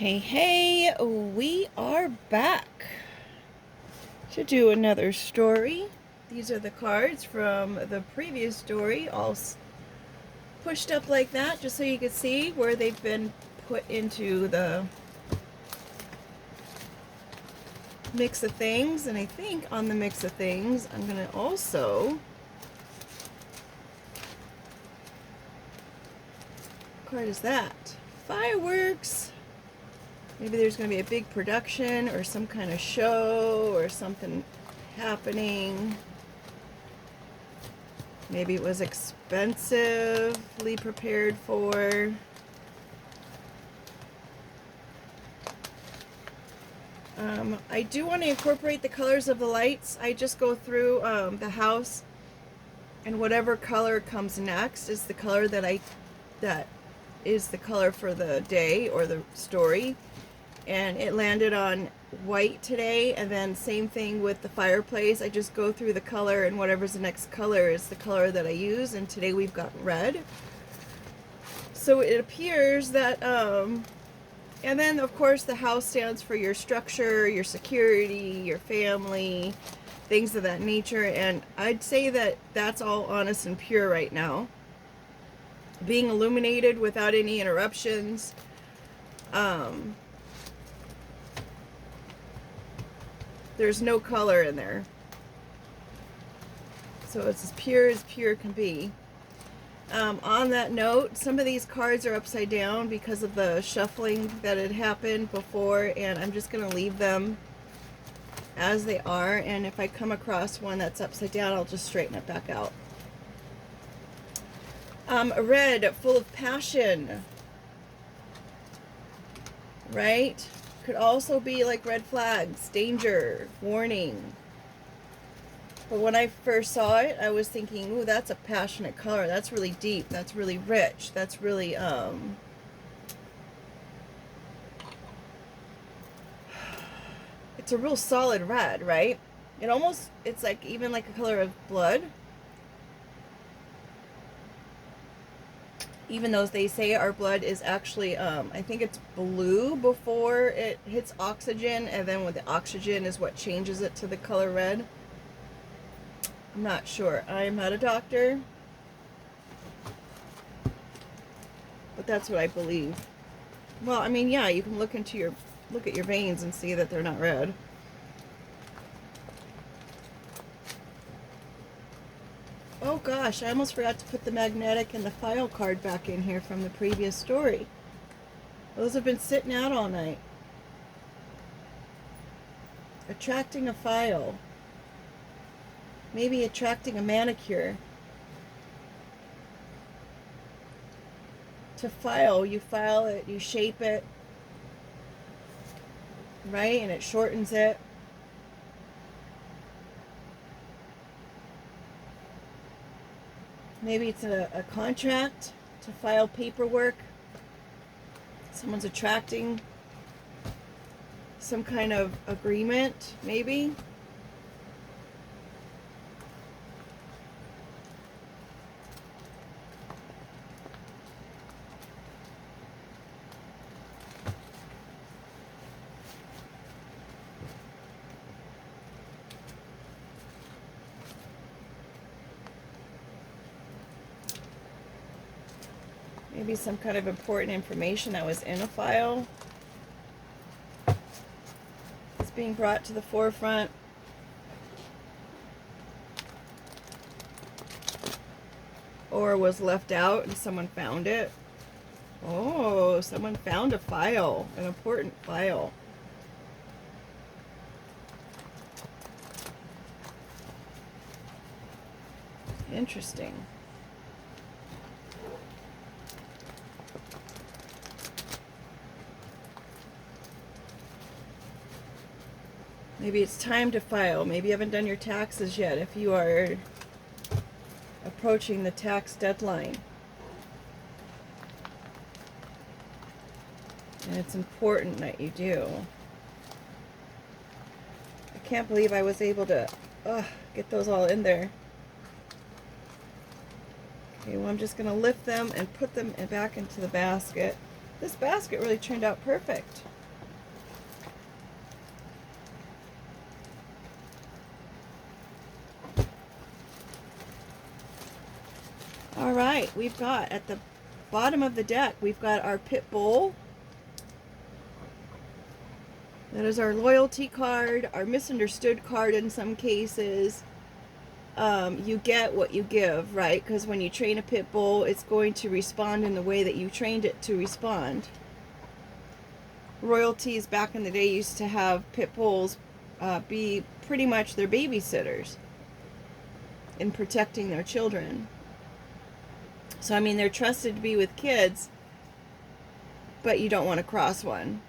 Hey, we are back to do another story. These are the cards from the previous story, all pushed up like that, just so you can see where they've been put into the mix of things. And I think on the mix of things, I'm going to also... What card is that? Fireworks! Maybe there's going to be a big production or some kind of show or something happening. Maybe it was expensively prepared for. I do want to incorporate the colors of the lights. I just go through the house, and whatever color comes next is the color that is the color for the day or the story. And it landed on white today, and then same thing with the fireplace. I just go through the color, and whatever's the next color is the color that I use, and today we've got red. So it appears that and then of course the house stands for your structure, your security, your family, things of that nature, and I'd say that that's all honest and pure right now, being illuminated without any interruptions. There's no color in there. So it's as pure can be. On that note, some of these cards are upside down because of the shuffling that had happened before, and I'm just going to leave them as they are. And if I come across one that's upside down, I'll just straighten it back out. A red, full of passion. Right? Could also be like red flags, danger, warning. But when I first saw it, I was thinking, ooh, that's a passionate color. That's really deep. That's really rich. That's really, it's a real solid red, right? It's like even like a color of blood. Even though they say our blood is actually, I think it's blue before it hits oxygen, and then with the oxygen is what changes it to the color red. I'm not sure. I'm not a doctor, but that's what I believe. Well, I mean, yeah, you can look at your veins and see that they're not red. Oh gosh, I almost forgot to put the magnetic and the file card back in here from the previous story. Those have been sitting out all night. Attracting a file. Maybe attracting a manicure. To file, you file it, you shape it, right? And it shortens it. Maybe it's a contract to file paperwork. Someone's attracting some kind of agreement, maybe. Maybe some kind of important information that was in a file is being brought to the forefront. Or was left out and someone found it. Oh, someone found a file, an important file. Interesting. Maybe it's time to file. Maybe you haven't done your taxes yet if you are approaching the tax deadline. And it's important that you do. I can't believe I was able to get those all in there. Okay, well, I'm just going to lift them and put them back into the basket. This basket really turned out perfect. right, we've got at the bottom of the deck, we've got our pit bull. That is our loyalty card, our misunderstood card in some cases. You get what you give, right? Because when you train a pit bull, it's going to respond in the way that you trained it to respond. Royalties back in the day used to have pit bulls be pretty much their babysitters in protecting their children. So, I mean, they're trusted to be with kids, but you don't want to cross one.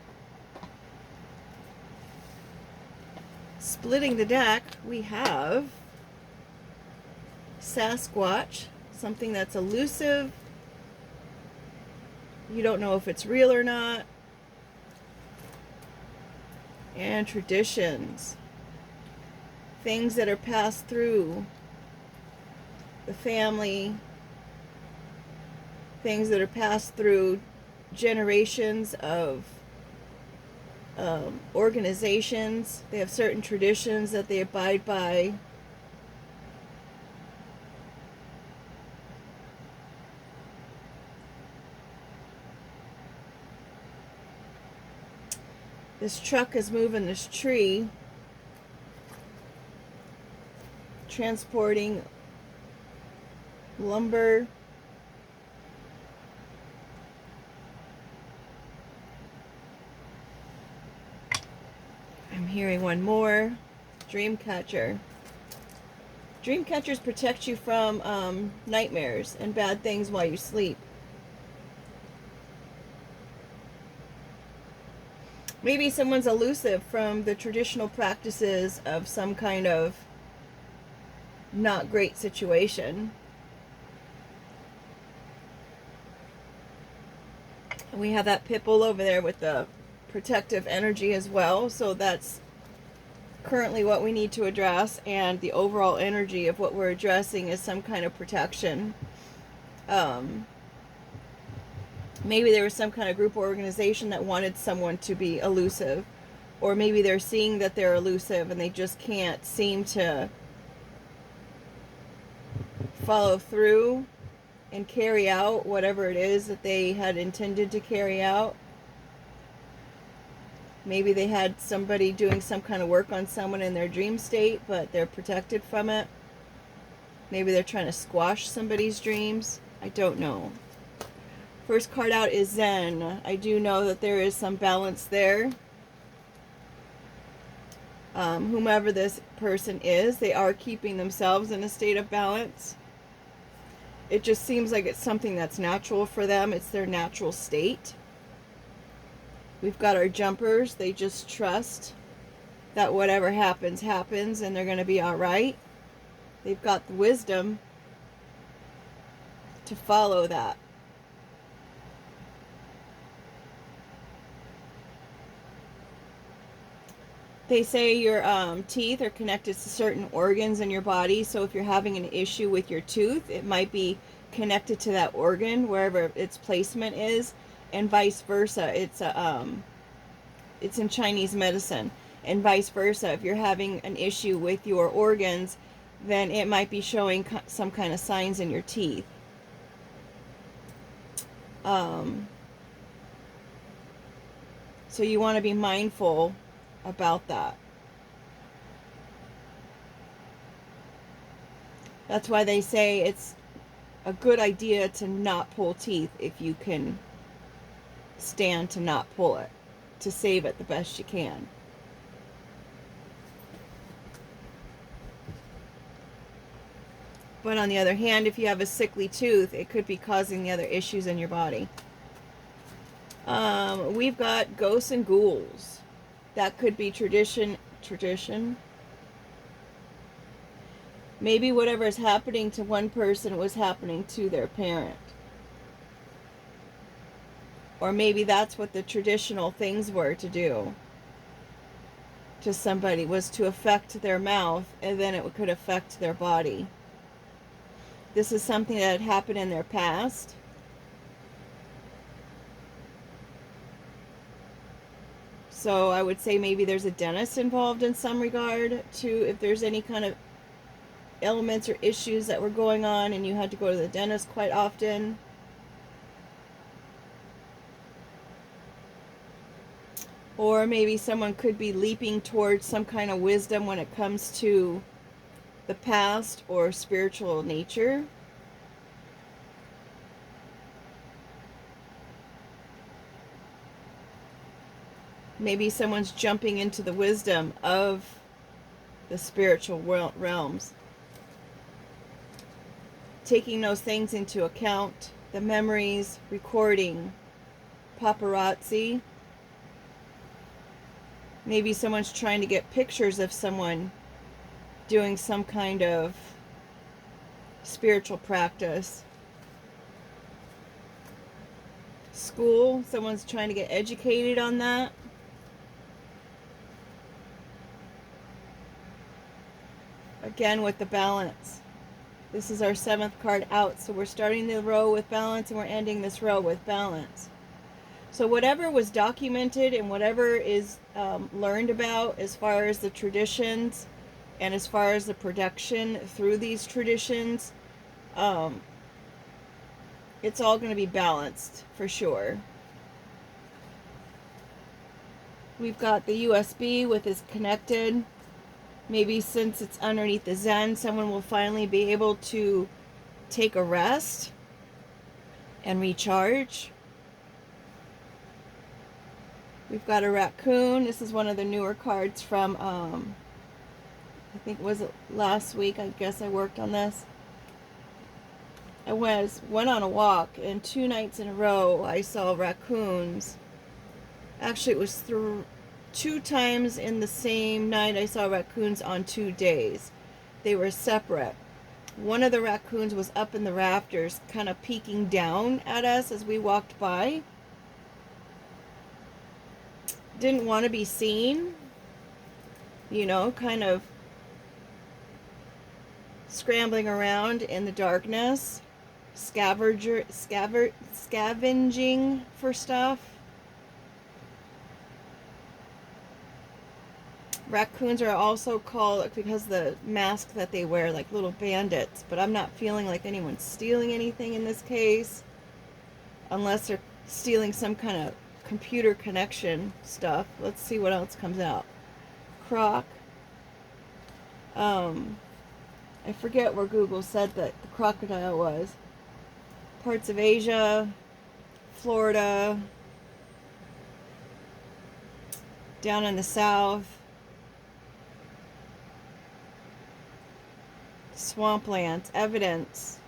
Splitting the deck, we have Sasquatch, something that's elusive. You don't know if it's real or not. And traditions, things that are passed through the family, things that are passed through generations of organizations. They have certain traditions that they abide by. This truck is moving this tree, transporting lumber. I'm hearing one more. Dreamcatcher. Dreamcatchers protect you from nightmares and bad things while you sleep. Maybe someone's elusive from the traditional practices of some kind of not great situation. We have that pit bull over there with the protective energy as well, so that's currently what we need to address, and the overall energy of what we're addressing is some kind of protection. Maybe there was some kind of group or organization that wanted someone to be elusive, or maybe they're seeing that they're elusive and they just can't seem to follow through and carry out whatever it is that they had intended to carry out. Maybe they had somebody doing some kind of work on someone in their dream state, but they're protected from it. Maybe they're trying to squash somebody's dreams. I don't know. First card out is Zen. I do know that there is some balance there. Whomever this person is, they are keeping themselves in a state of balance. It just seems like it's something that's natural for them. It's their natural state. We've got our jumpers. They just trust that whatever happens, happens, and they're going to be all right. They've got the wisdom to follow that. They say your teeth are connected to certain organs in your body. So if you're having an issue with your tooth, it might be connected to that organ, wherever its placement is, and vice versa. It's in Chinese medicine, and vice versa. If you're having an issue with your organs, then it might be showing some kind of signs in your teeth. So you want to be mindful about that. That's why they say it's a good idea to not pull teeth if you can stand to not pull it, to save it the best you can. But on the other hand, if you have a sickly tooth, it could be causing the other issues in your body. We've got ghosts and ghouls. That could be tradition. Maybe whatever is happening to one person was happening to their parent. Or maybe that's what the traditional things were to do to somebody, was to affect their mouth, and then it could affect their body. This is something that had happened in their past. So I would say maybe there's a dentist involved in some regard to, if there's any kind of ailments or issues that were going on and you had to go to the dentist quite often. Or maybe someone could be leaping towards some kind of wisdom when it comes to the past or spiritual nature. Maybe someone's jumping into the wisdom of the spiritual realms. Taking those things into account, the memories, recording, paparazzi. Maybe someone's trying to get pictures of someone doing some kind of spiritual practice. School, someone's trying to get educated on that. Again, with the balance. This is our 7th card out. So we're starting the row with balance and we're ending this row with balance. So whatever was documented and whatever is learned about as far as the traditions and as far as the production through these traditions, it's all going to be balanced for sure. We've got the USB with is connected. Maybe since it's underneath the Zen, someone will finally be able to take a rest and recharge. We've got a raccoon. This is one of the newer cards from, I think, was it last week? I guess I worked on this. I went on a walk, and 2 nights in a row I saw raccoons. Actually, it was 2 times in the same night I saw raccoons on 2 days. They were separate. One of the raccoons was up in the rafters, kind of peeking down at us as we walked by. Didn't want to be seen, you know, kind of scrambling around in the darkness, scavenging for stuff. Raccoons are also called, because the mask that they wear, like little bandits, but I'm not feeling like anyone's stealing anything in this case, unless they're stealing some kind of computer connection stuff. Let's see what else comes out. Croc. I forget where Google said that the crocodile was. Parts of Asia, Florida, down in the south, swamplands, evidence,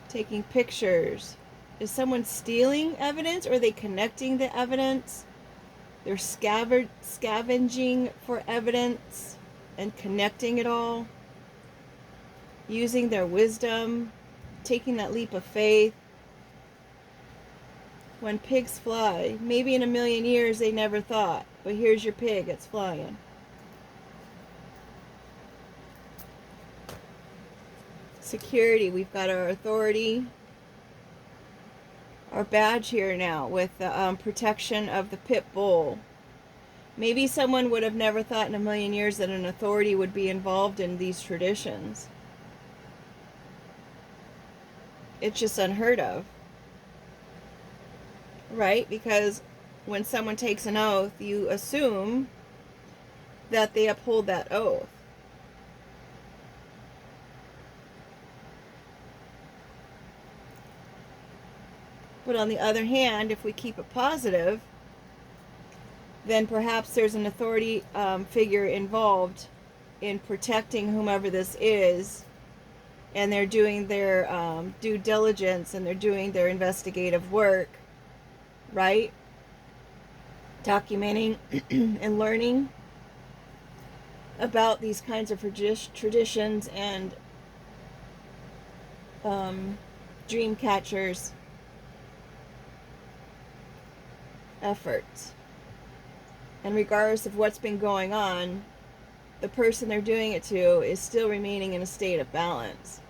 taking pictures. Is someone stealing evidence, or are they connecting the evidence? They're scavenging for evidence and connecting it all, using their wisdom, taking that leap of faith. When pigs fly, maybe in a million years they never thought, but here's your pig, it's flying. Security, we've got our authority, our badge here now with the protection of the pit bull. Maybe someone would have never thought in a million years that an authority would be involved in these traditions. It's just unheard of, right? Because when someone takes an oath, you assume that they uphold that oath. But on the other hand, if we keep it positive, then perhaps there's an authority figure involved in protecting whomever this is, and they're doing their due diligence and they're doing their investigative work, right? Documenting and learning about these kinds of traditions and dream catchers' efforts. And regardless of what's been going on, the person they're doing it to is still remaining in a state of balance.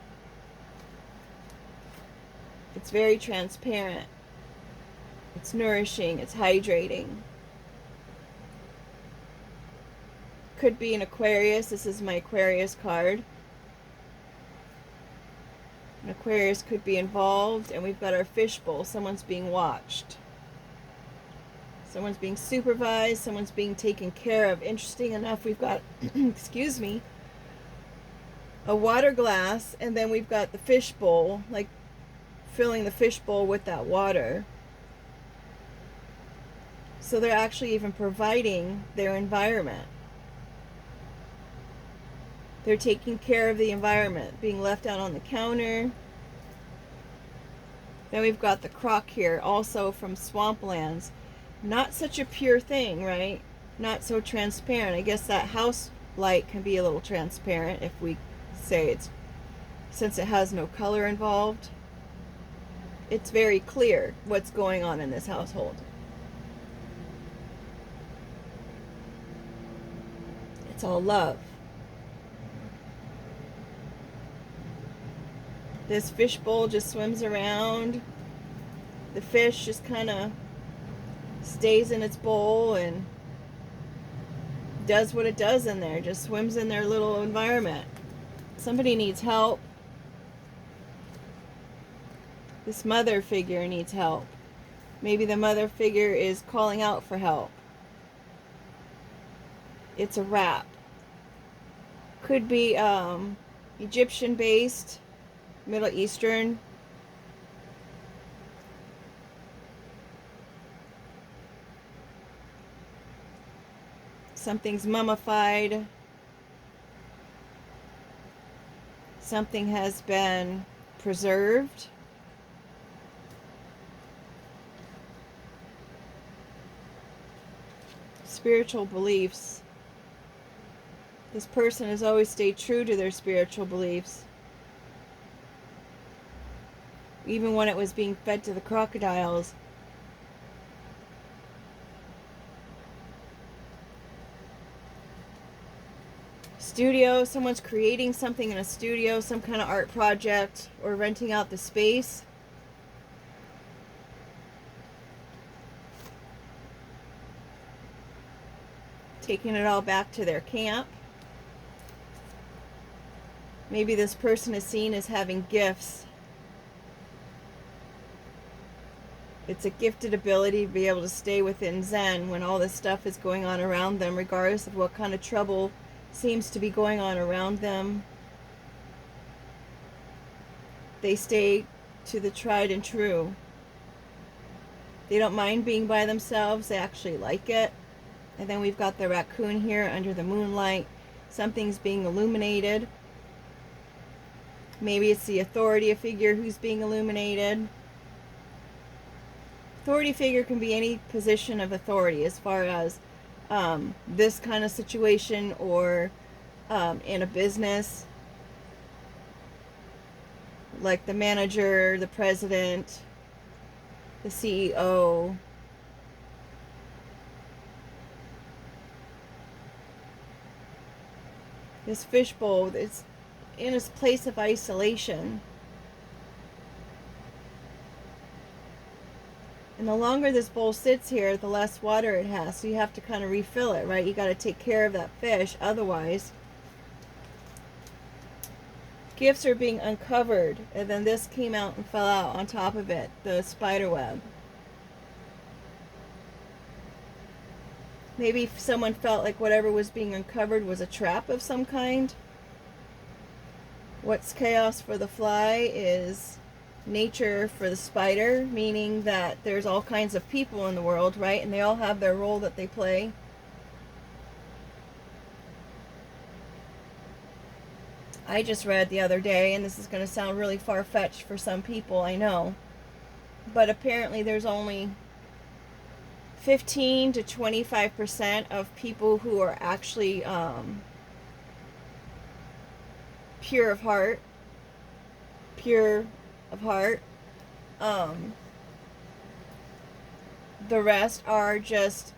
It's very transparent. It's nourishing. It's hydrating. could be an Aquarius. This is my Aquarius card. An Aquarius could be involved, and we've got our fishbowl. Someone's being watched. Someone's being supervised. Someone's being taken care of. Interesting enough, we've got, excuse me, a water glass, and then we've got the fishbowl, like filling the fishbowl with that water. So they're actually even providing their environment. They're taking care of the environment, being left out on the counter. Then we've got the crock here, also from swamplands. Not such a pure thing, right? Not so transparent. I guess that house light can be a little transparent if we say it's, since it has no color involved. It's very clear what's going on in this household. It's all love. This fishbowl just swims around. The fish just kind of stays in its bowl and does what it does in there. Just swims in their little environment. Somebody needs help. This mother figure needs help. Maybe the mother figure is calling out for help. It's a wrap. Could be Egyptian based, Middle Eastern. Something's mummified. Something has been preserved. Spiritual beliefs. This person has always stayed true to their spiritual beliefs. Even when it was being fed to the crocodiles. Studio, someone's creating something in a studio, some kind of art project, or renting out the space. Taking it all back to their camp. Maybe this person is seen as having gifts. It's a gifted ability to be able to stay within Zen when all this stuff is going on around them, regardless of what kind of trouble seems to be going on around them. They stay to the tried and true. They don't mind being by themselves. They actually like it. And then we've got the raccoon here under the moonlight. Something's being illuminated. Maybe it's the authority figure who's being illuminated. Authority figure can be any position of authority as far as this kind of situation, or in a business, like the manager, the president, the CEO. This fishbowl is in a place of isolation. And the longer this bowl sits here, the less water it has. So you have to kind of refill it, right? You got to take care of that fish. Otherwise, gifts are being uncovered. And then this came out and fell out on top of it, the spider web. Maybe someone felt like whatever was being uncovered was a trap of some kind. What's chaos for the fly is nature for the spider, meaning that there's all kinds of people in the world, right? And they all have their role that they play. I just read the other day, and this is going to sound really far-fetched for some people, I know, but apparently there's only 15 to 25% of people who are actually pure of heart. The rest are just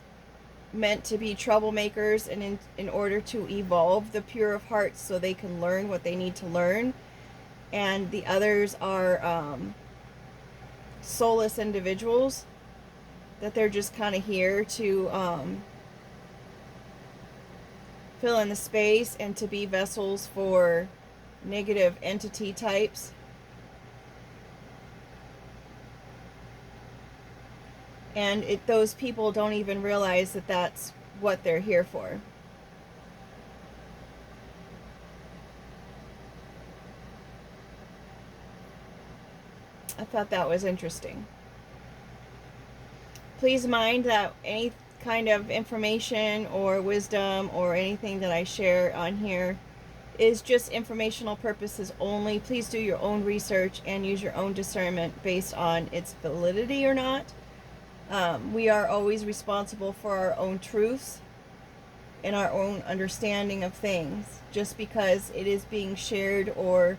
meant to be troublemakers, and in order to evolve the pure of heart so they can learn what they need to learn. And the others are soulless individuals that they're just kind of here to fill in the space and to be vessels for negative entity types. And those people don't even realize that that's what they're here for. I thought that was interesting. Please mind that any kind of information or wisdom or anything that I share on here is just informational purposes only. Please do your own research and use your own discernment based on its validity or not. We are always responsible for our own truths and our own understanding of things. Just because it is being shared or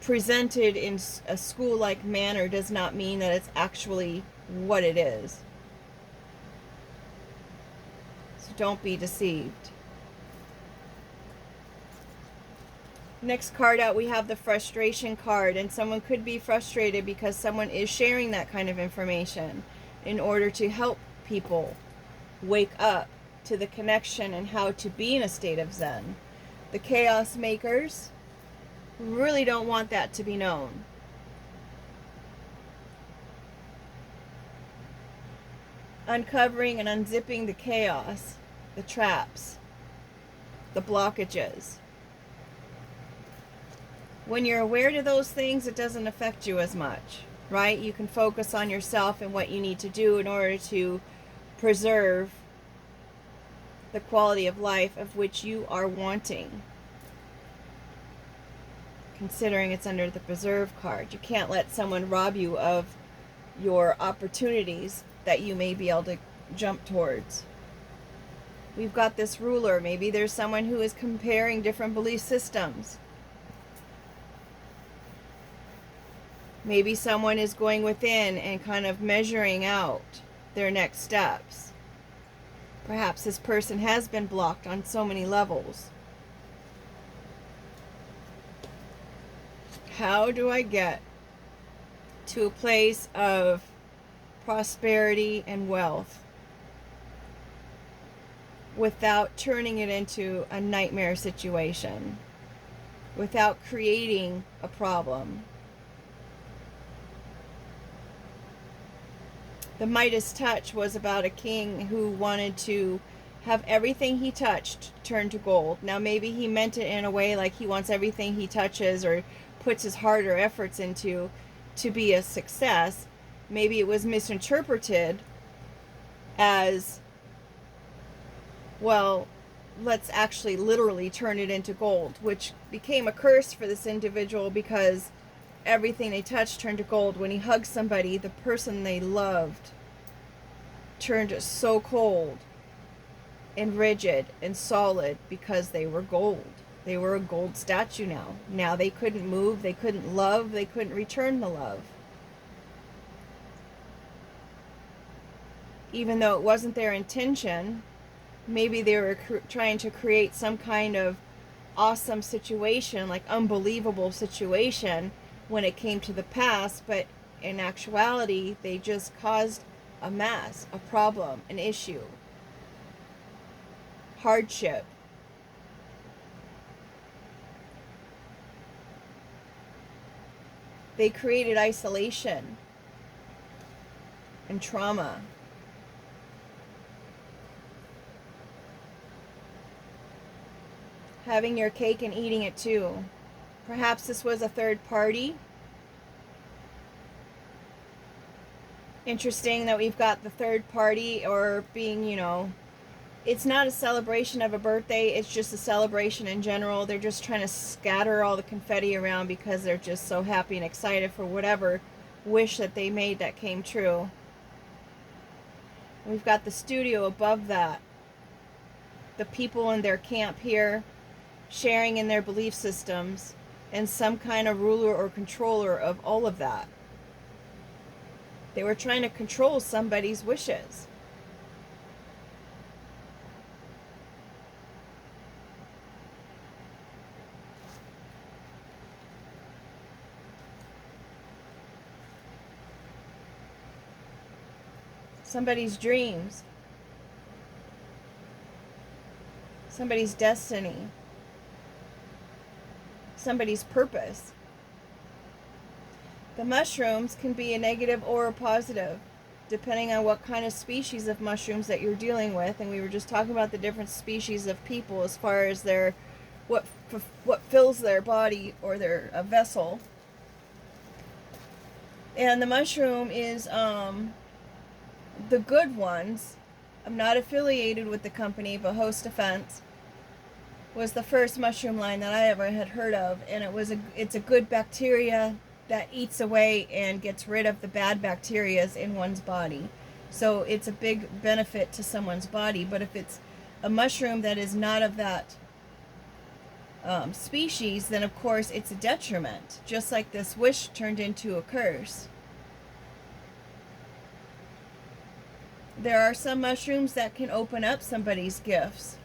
presented in a school-like manner does not mean that it's actually what it is. So don't be deceived. Next card out, we have the frustration card, and someone could be frustrated because someone is sharing that kind of information in order to help people wake up to the connection and how to be in a state of Zen. The chaos makers really don't want that to be known. Uncovering and unzipping the chaos, the traps, the blockages. When you're aware to those things, it doesn't affect you as much, right? You can focus on yourself and what you need to do in order to preserve the quality of life of which you are wanting. Considering it's under the preserve card, you can't let someone rob you of your opportunities that you may be able to jump towards. We've got this ruler. Maybe there's someone who is comparing different belief systems. Maybe someone is going within and kind of measuring out their next steps. Perhaps this person has been blocked on so many levels. How do I get to a place of prosperity and wealth without turning it into a nightmare situation, without creating a problem? The Midas touch was about a king who wanted to have everything he touched turn to gold. Now maybe he meant it in a way like he wants everything he touches or puts his heart or efforts into to be a success. Maybe it was misinterpreted as, well, let's actually literally turn it into gold, which became a curse for this individual because everything they touched turned to gold. When he hugged somebody, the person they loved turned so cold and rigid and solid because they were gold. They were a gold statue now. Now they couldn't move, they couldn't love, they couldn't return the love. Even though it wasn't their intention, maybe they were trying to create some kind of awesome situation, like unbelievable situation when it came to the past, but in actuality, they just caused a mess, a problem, an issue, hardship. They created isolation and trauma. Having your cake and eating it too. Perhaps this was a third party. Interesting that we've got the third party, or being, it's not a celebration of a birthday, it's just a celebration in general. They're just trying to scatter all the confetti around because they're just so happy and excited for whatever wish that they made that came true. We've got the studio above that. The people in their camp here sharing in their belief systems and some kind of ruler or controller of all of that. They were trying to control somebody's wishes. Somebody's dreams. somebody's destiny, somebody's purpose. The mushrooms can be a negative or a positive, depending on what kind of species of mushrooms that you're dealing with. And we were just talking about the different species of people as far as their what fills their body or their vessel. And the mushroom is the good ones. I'm not affiliated with the company, but Host Defense was the first mushroom line that I ever had heard of, and it's a good bacteria that eats away and gets rid of the bad bacteria in one's body. So it's a big benefit to someone's body. But if it's a mushroom that is not of that species, then of course it's a detriment, just like this wish turned into a curse. There are some mushrooms that can open up somebody's gifts.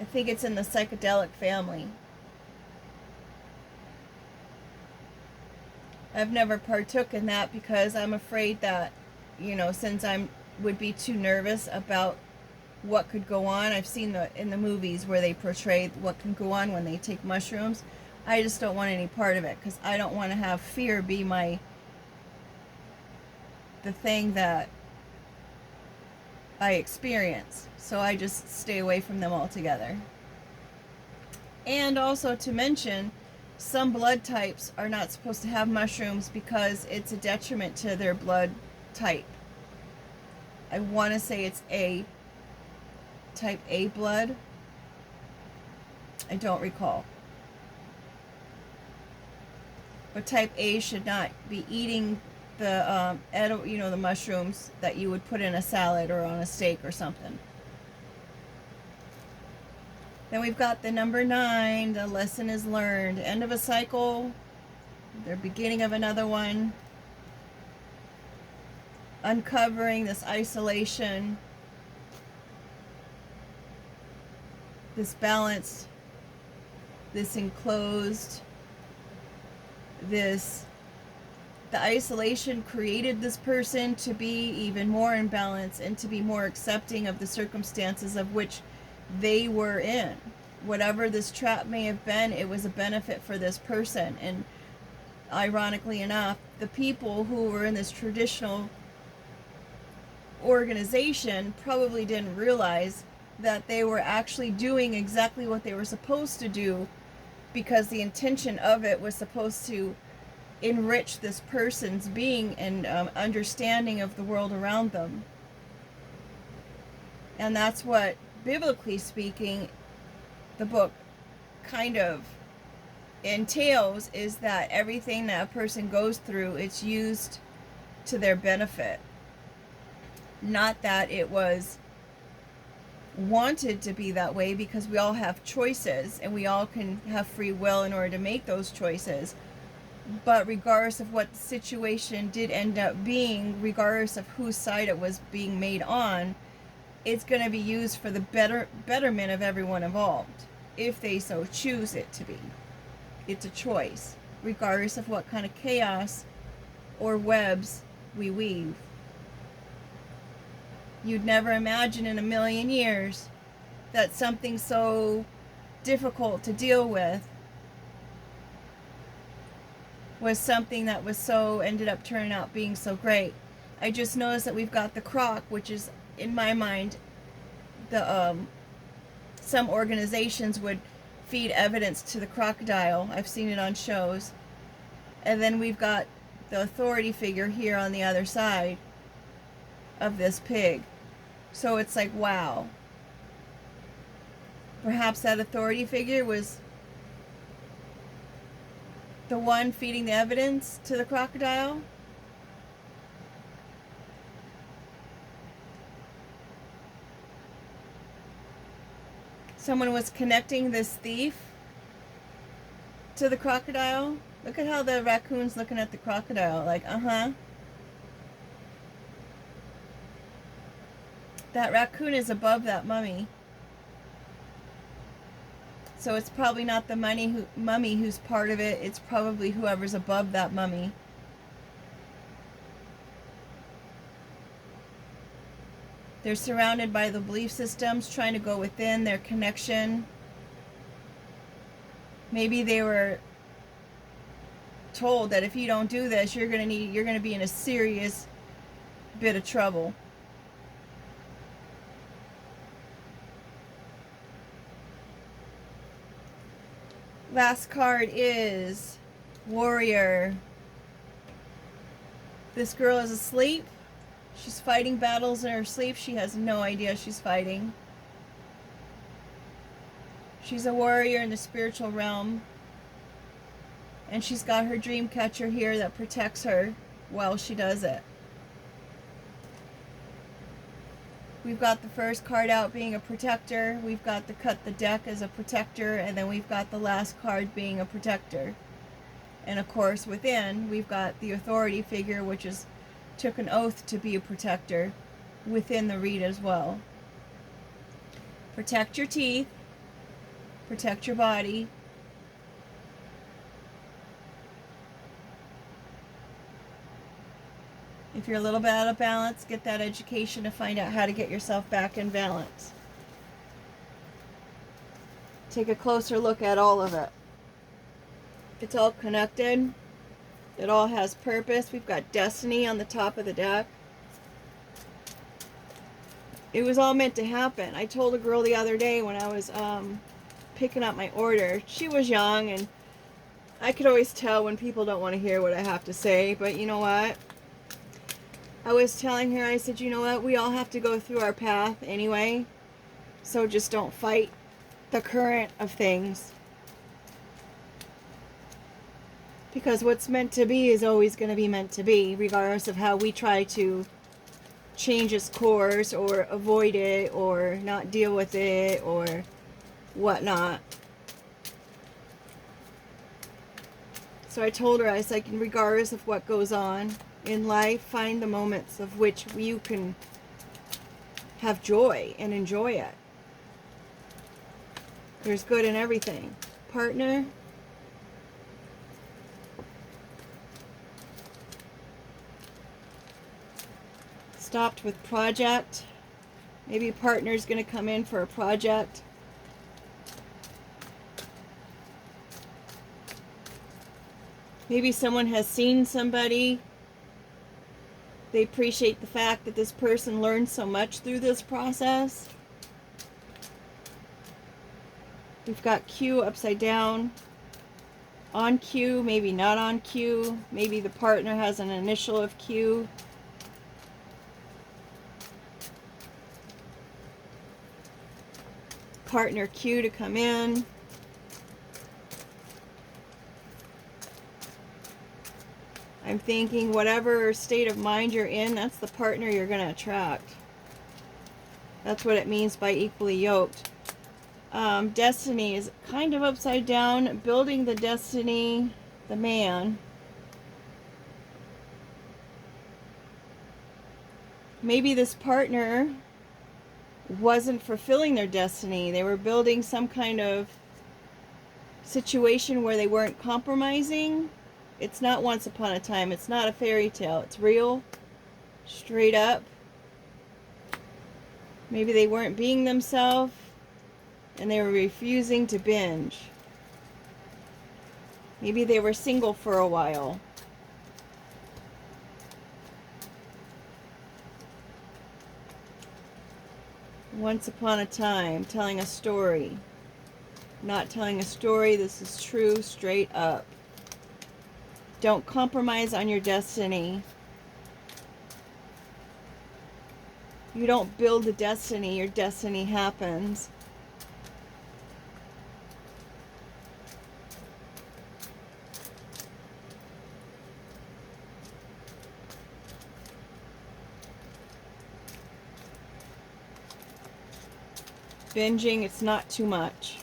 I think it's in the psychedelic family. I've never partook in that because I'm afraid that, since would be too nervous about what could go on. I've seen in the movies where they portray what can go on when they take mushrooms. I just don't want any part of it because I don't want to have fear be the thing that I experience. So I just stay away from them altogether. And also to mention, some blood types are not supposed to have mushrooms because it's a detriment to their blood type. I want to say it's type A blood. I don't recall. But type A should not be eating the the mushrooms that you would put in a salad or on a steak or something. Then we've got the number 9, the lesson is learned. End of a cycle, the beginning of another one. Uncovering this isolation, this balance, this enclosed, the isolation created this person to be even more in balance and to be more accepting of the circumstances of which they were in. Whatever this trap may have been, it was a benefit for this person. And ironically enough, the people who were in this traditional organization probably didn't realize that they were actually doing exactly what they were supposed to do, because the intention of it was supposed to enrich this person's being and understanding of the world around them. And that's what, biblically speaking, the book kind of entails, is that everything that a person goes through, it's used to their benefit. Not that it was wanted to be that way, because we all have choices and we all can have free will in order to make those choices. But regardless of what the situation did end up being, regardless of whose side it was being made on, it's going to be used for the betterment of everyone involved, if they so choose it to be. It's a choice, regardless of what kind of chaos or webs we weave. You'd never imagine in a million years that something so difficult to deal with was something that was so, ended up turning out being so great. I just noticed that we've got the croc, which is, in my mind, some organizations would feed evidence to the crocodile. I've seen it on shows. And then we've got the authority figure here on the other side of this pig. So it's like, wow. Perhaps that authority figure was the one feeding the evidence to the crocodile. Someone was connecting this thief to the crocodile. Look at how the raccoon's looking at the crocodile, like, That raccoon is above that mummy. So it's probably not the mummy who's part of it. It's probably whoever's above that mummy. They're surrounded by the belief systems, trying to go within their connection. Maybe they were told that if you don't do this, you're going to be in a serious bit of trouble. Last card is Warrior. This girl is asleep. She's fighting battles in her sleep. She has no idea she's fighting. She's a warrior in the spiritual realm. And she's got her dream catcher here that protects her while she does it. We've got the first card out being a protector. We've got the cut the deck as a protector. And then we've got the last card being a protector. And of course within we've got the authority figure, which is took an oath to be a protector within the read as well. Protect your teeth. Protect your body. If you're a little bit out of balance, get that education to find out how to get yourself back in balance. Take a closer look at all of it. It's all connected. It all has purpose. We've got destiny on the top of the deck. It was all meant to happen. I told a girl the other day when I was picking up my order. She was young, and I could always tell when people don't want to hear what I have to say. But you know what? I was telling her, I said, you know what? We all have to go through our path anyway. So just don't fight the current of things. Because what's meant to be is always going to be meant to be, regardless of how we try to change its course or avoid it or not deal with it or whatnot. So I told her, I was like, regardless of what goes on in life, find the moments of which you can have joy and enjoy it. There's good in everything. Partner. Stopped with project. Maybe a partner's going to come in for a project. Maybe someone has seen somebody. They appreciate the fact that this person learned so much through this process. We've got Q upside down. On Q, maybe not on Q. Maybe the partner has an initial of Q. Partner Q to come in. I'm thinking whatever state of mind you're in, that's the partner you're going to attract. That's what it means by equally yoked. Destiny is kind of upside down. Building the destiny, the man. Maybe this partner wasn't fulfilling their destiny. They were building some kind of situation where they weren't compromising. It's not once upon a time. It's not a fairy tale. It's real, straight up. Maybe they weren't being themselves and they were refusing to binge. Maybe they were single for a while. Once upon a time, telling a story. Not telling a story, this is true, straight up. Don't compromise on your destiny. You don't build a destiny, your destiny happens. Binging, it's not too much.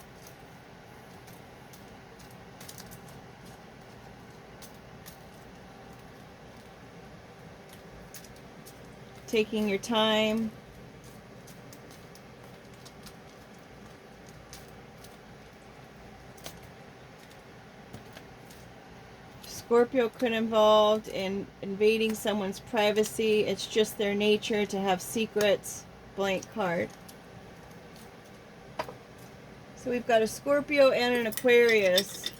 Taking your time. Scorpio could involved in invading someone's privacy. It's just their nature to have secrets. blank card. So we've got a Scorpio and an Aquarius.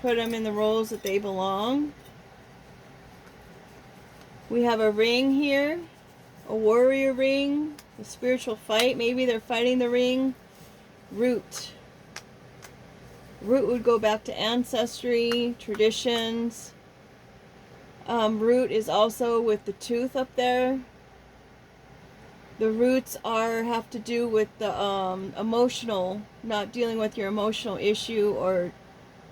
Put them in the roles that they belong. We have a ring here, a warrior ring, a spiritual fight. Maybe they're fighting the ring. Root. Root would go back to ancestry, traditions. Root is also with the tooth up there. The roots have to do with the emotional, not dealing with your emotional issue or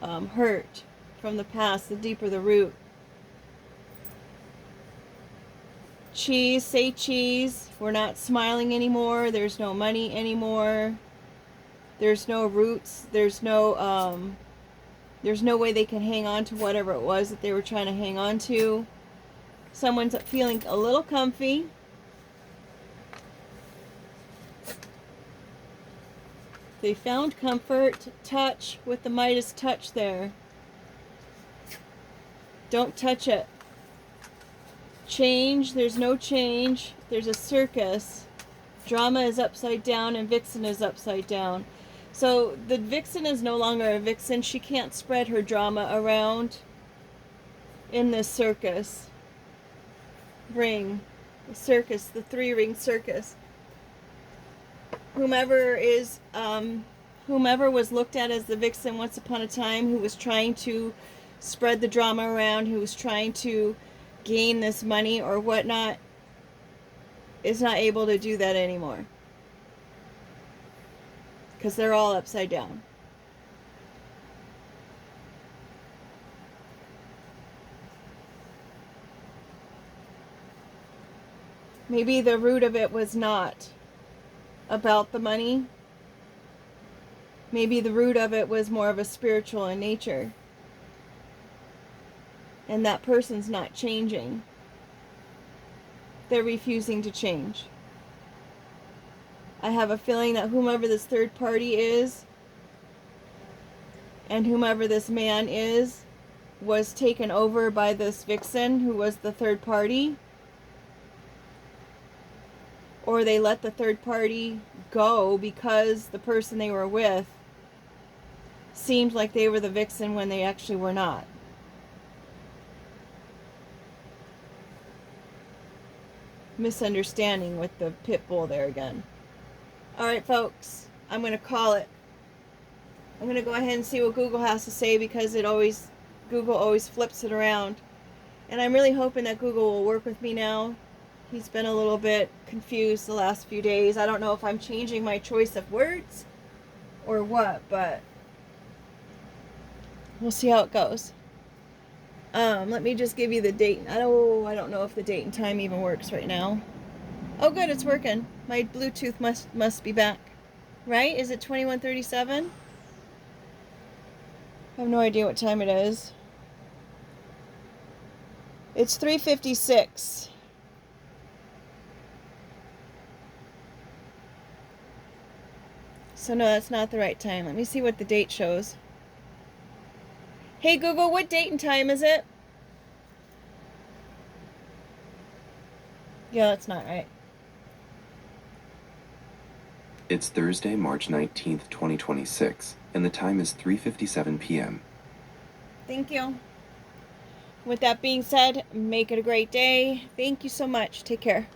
hurt from the past, the deeper the root. Cheese, say cheese. We're not smiling anymore. There's no money anymore. There's no roots. There's no way they can hang on to whatever it was that they were trying to hang on to. Someone's feeling a little comfy. They found comfort. Touch with the Midas touch there. Don't touch it. Change. There's no change. There's a circus. Drama is upside down and Vixen is upside down. So the Vixen is no longer a Vixen. She can't spread her drama around in this circus. Ring. The circus. The 3-ring circus. Whomever was looked at as the Vixen once upon a time, who was trying to spread the drama around, who was trying to gain this money or whatnot, is not able to do that anymore. Because they're all upside down. Maybe the root of it was not about the money. Maybe the root of it was more of a spiritual in nature. And that person's not changing. They're refusing to change. I have a feeling that whomever this third party is, and whomever this man is, was taken over by this Vixen who was the third party. Or they let the third party go because the person they were with seemed like they were the Vixen when they actually were not. Misunderstanding with the pit bull there again. Alright folks, I'm going to call it. I'm going to go ahead and see what Google has to say, because Google always flips it around. And I'm really hoping that Google will work with me now. He's been a little bit confused the last few days. I don't know if I'm changing my choice of words or what, but we'll see how it goes. Let me just give you the date. I don't know if the date and time even works right now. Oh good, it's working. My Bluetooth must be back. Right? Is it 21:37? I have no idea what time it is. It's 3:56. So no, that's not the right time. Let me see what the date shows. Hey Google, what date and time is it? Yeah, that's not right. It's Thursday, March 19th, 2026, and the time is 3:57 p.m. Thank you. With that being said, make it a great day. Thank you so much. Take care.